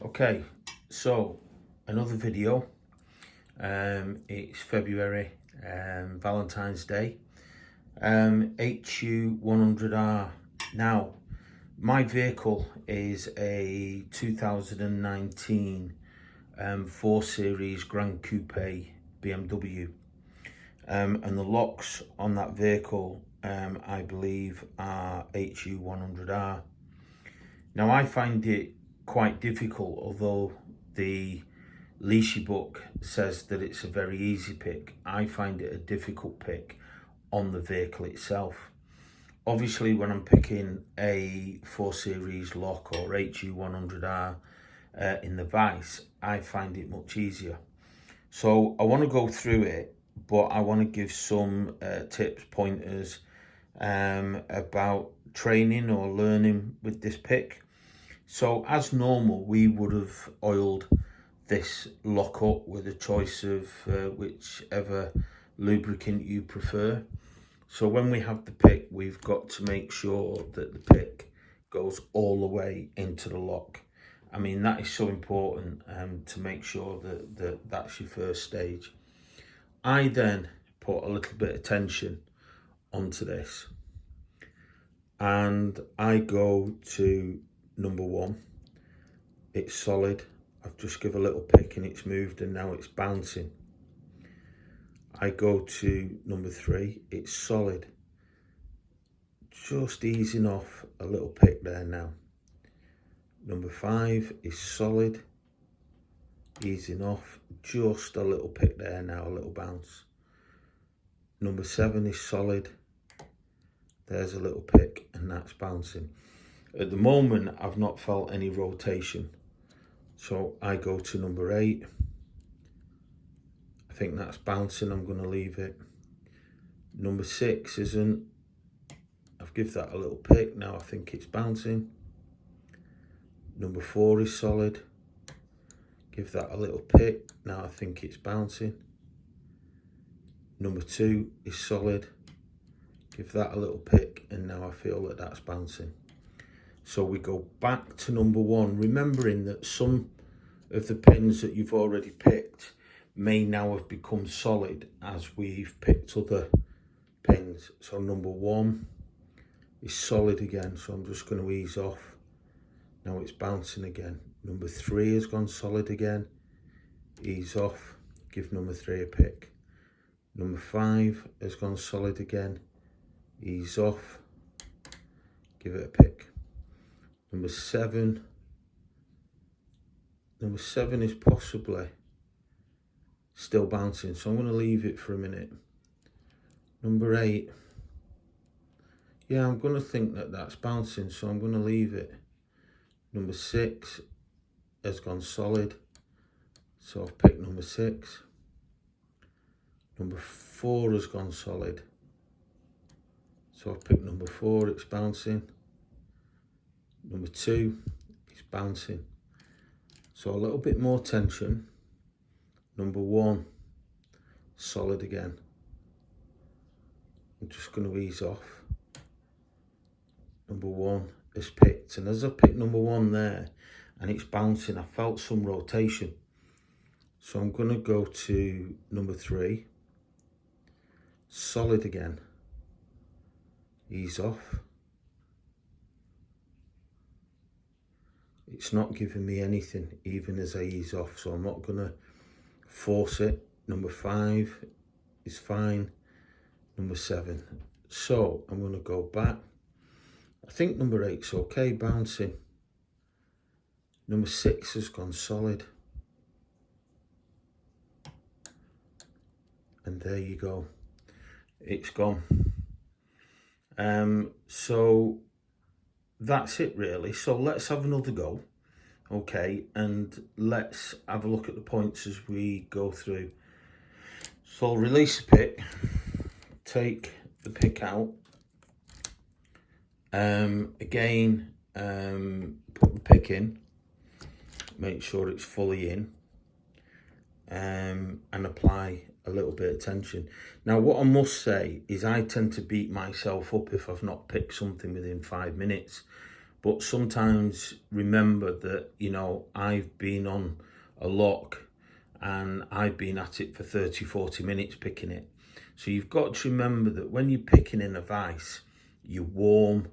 Okay, so another video. It's February, Valentine's Day. HU100R. Now, my vehicle is a 2019 4 Series Grand Coupe BMW. And the locks on that vehicle, I believe, are HU100R. Now, I find it quite difficult, although the leashy book says that it's a very easy pick. I find it a difficult pick on the vehicle itself. Obviously, when I'm picking a 4 Series lock or HU100R in the Vice, I find it much easier. So I want to go through it, but I want to give some tips, pointers about training or learning with this pick. So as normal, we would have oiled this lock up with a choice of whichever lubricant you prefer. So when we have the pick, we've got to make sure that the pick goes all the way into the lock. I mean, that is so important to make sure that that's your first stage. I then put a little bit of tension onto this and I go to number 1. It's solid. I've just give a little pick and it's moved and now it's bouncing. I go to number 3. It's solid. Just easing off a little pick there now. Number 5 is solid. Easing off. Just a little pick there now, a little bounce. Number 7 is solid. There's a little pick and that's bouncing. At the moment, I've not felt any rotation. So I go to number 8. I think that's bouncing, I'm going to leave it. Number 6 isn't. I've give that a little pick, now I think it's bouncing. Number 4 is solid. Give that a little pick, now I think it's bouncing. Number 2 is solid. Give that a little pick and now I feel that that's bouncing. So we go back to number 1, remembering that some of the pins that you've already picked may now have become solid as we've picked other pins. So number 1 is solid again, so I'm just going to ease off. Now it's bouncing again. Number 3 has gone solid again. Ease off, give number 3 a pick. Number 5 has gone solid again. Ease off, give it a pick. Number 7 is possibly still bouncing, so I'm going to leave it for a minute. Number 8, yeah, I'm going to think that that's bouncing, so I'm going to leave it. Number 6 has gone solid, so I've picked number 6. Number 4 has gone solid, so I've picked number 4, it's bouncing. Number 2 is bouncing. So a little bit more tension. Number 1, solid again. I'm just going to ease off. Number 1 is picked. And as I picked number 1 there and it's bouncing, I felt some rotation. So I'm going to go to number 3. Solid again. Ease off. It's not giving me anything even as I ease off, so I'm not going to force it. Number 5 is fine. Number 7. So I'm going to go back. I think number 8's okay, bouncing. Number 6 has gone solid. And there you go. It's gone. So that's it really. So let's have another go. Okay, and let's have a look at the points as we go through. So I'll release the pick, take the pick out. Again, put the pick in, make sure it's fully in, and apply a little bit of tension. Now what I must say is I tend to beat myself up if I've not picked something within 5 minutes, but sometimes remember that, you know, I've been on a lock and I've been at it for 30-40 minutes picking it. So you've got to remember that when you're picking in a vise, you're warm,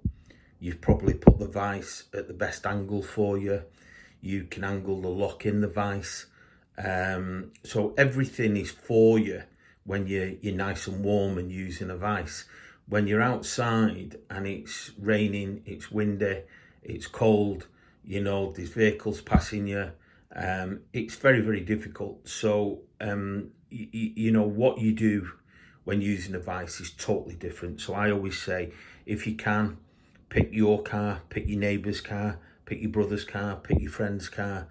you've probably put the vise at the best angle for you, you can angle the lock in the vise, so everything is for you when you're nice and warm and using a vise. When you're outside and it's raining, it's windy, it's cold, you know, there's vehicles passing you, it's very, very difficult. So, you know, what you do when using a vise is totally different. So I always say, if you can, pick your car, pick your neighbour's car, pick your brother's car, pick your friend's car.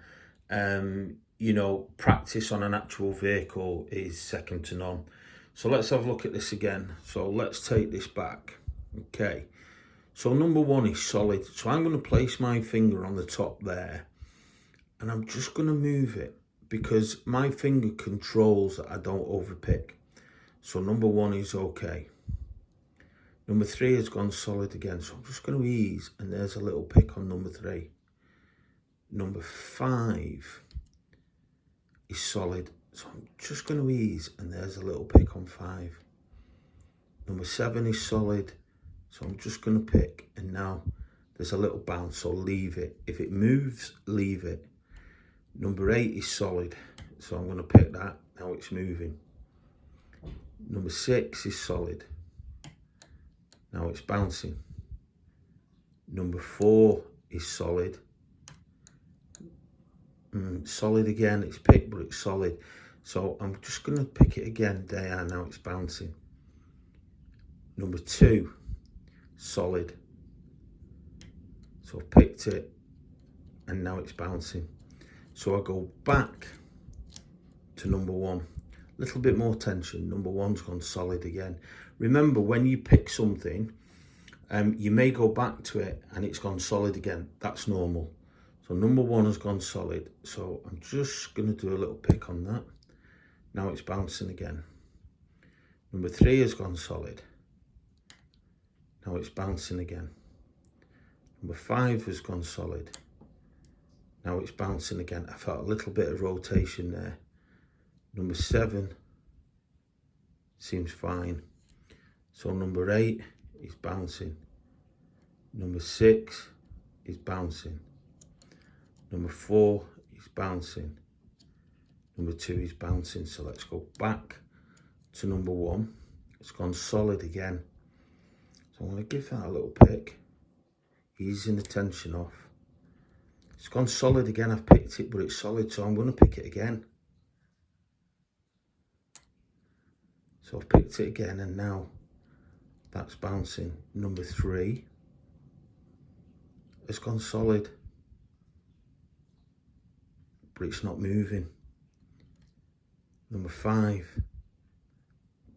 You know, practice on an actual vehicle is second to none. So let's have a look at this again. So let's take this back. Okay, so number one is solid. So I'm going to place my finger on the top there and I'm just going to move it because my finger controls that I don't overpick. So number one is okay. Number three has gone solid again. So I'm just going to ease and there's a little pick on number three. Number five is solid. So I'm just going to ease and there's a little pick on five. Number seven is solid. So I'm just going to pick and now there's a little bounce, so leave it. If it moves, leave it. Number eight is solid. So I'm going to pick that. Now it's moving. Number six is solid. Now it's bouncing. Number four is solid. Solid again, it's picked, but it's solid. So I'm just going to pick it again. There, now it's bouncing. Number two, solid. So I've picked it and now it's bouncing. So I go back to number one. A little bit more tension. Number one's gone solid again. Remember, when you pick something, you may go back to it and it's gone solid again. That's normal. So number one has gone solid. So I'm just going to do a little pick on that. Now it's bouncing again. Number three has gone solid. Now it's bouncing again. Number five has gone solid. Now it's bouncing again. I felt a little bit of rotation there. Number seven seems fine. So number eight is bouncing. Number six is bouncing. Number four is bouncing. Number two is bouncing. So let's go back to number one. It's gone solid again. So I'm going to give that a little pick, easing the tension off. It's gone solid again. I've picked it, but it's solid, so I'm going to pick it again. So I've picked it again and now that's bouncing. Number three has gone solid, but it's not moving. Number five,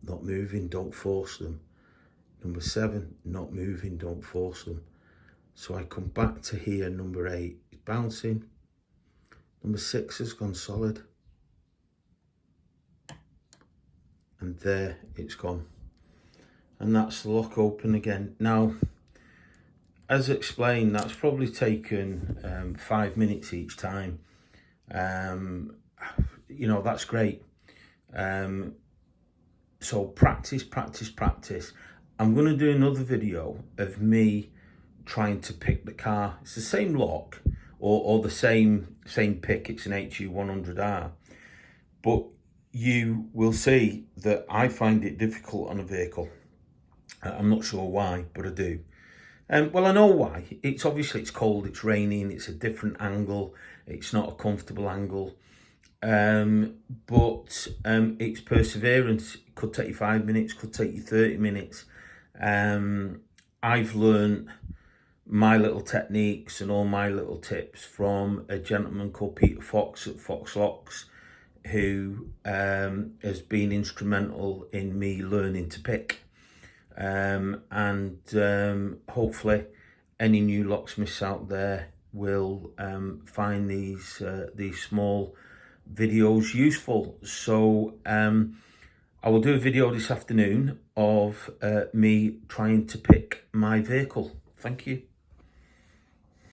not moving, don't force them. Number seven, not moving, don't force them. So I come back to here, number eight is bouncing. Number six has gone solid. And there it's gone. And that's the lock open again. Now, as explained, that's probably taken 5 minutes each time. You know, that's great. So practice, practice, practice. I'm going to do another video of me trying to pick the car. It's the same lock or the same pick. It's an HU100R. But you will see that I find it difficult on a vehicle. I'm not sure why, but I do. Well, I know why. It's obviously it's cold, it's raining, it's a different angle, it's not a comfortable angle. But it's perseverance. It could take you 5 minutes, could take you 30 minutes. I've learned my little techniques and all my little tips from a gentleman called Peter Fox at Fox Locks, who has been instrumental in me learning to pick. Hopefully any new locksmiths out there will find these small videos useful. So I will do a video this afternoon of me trying to pick my vehicle. Thank you.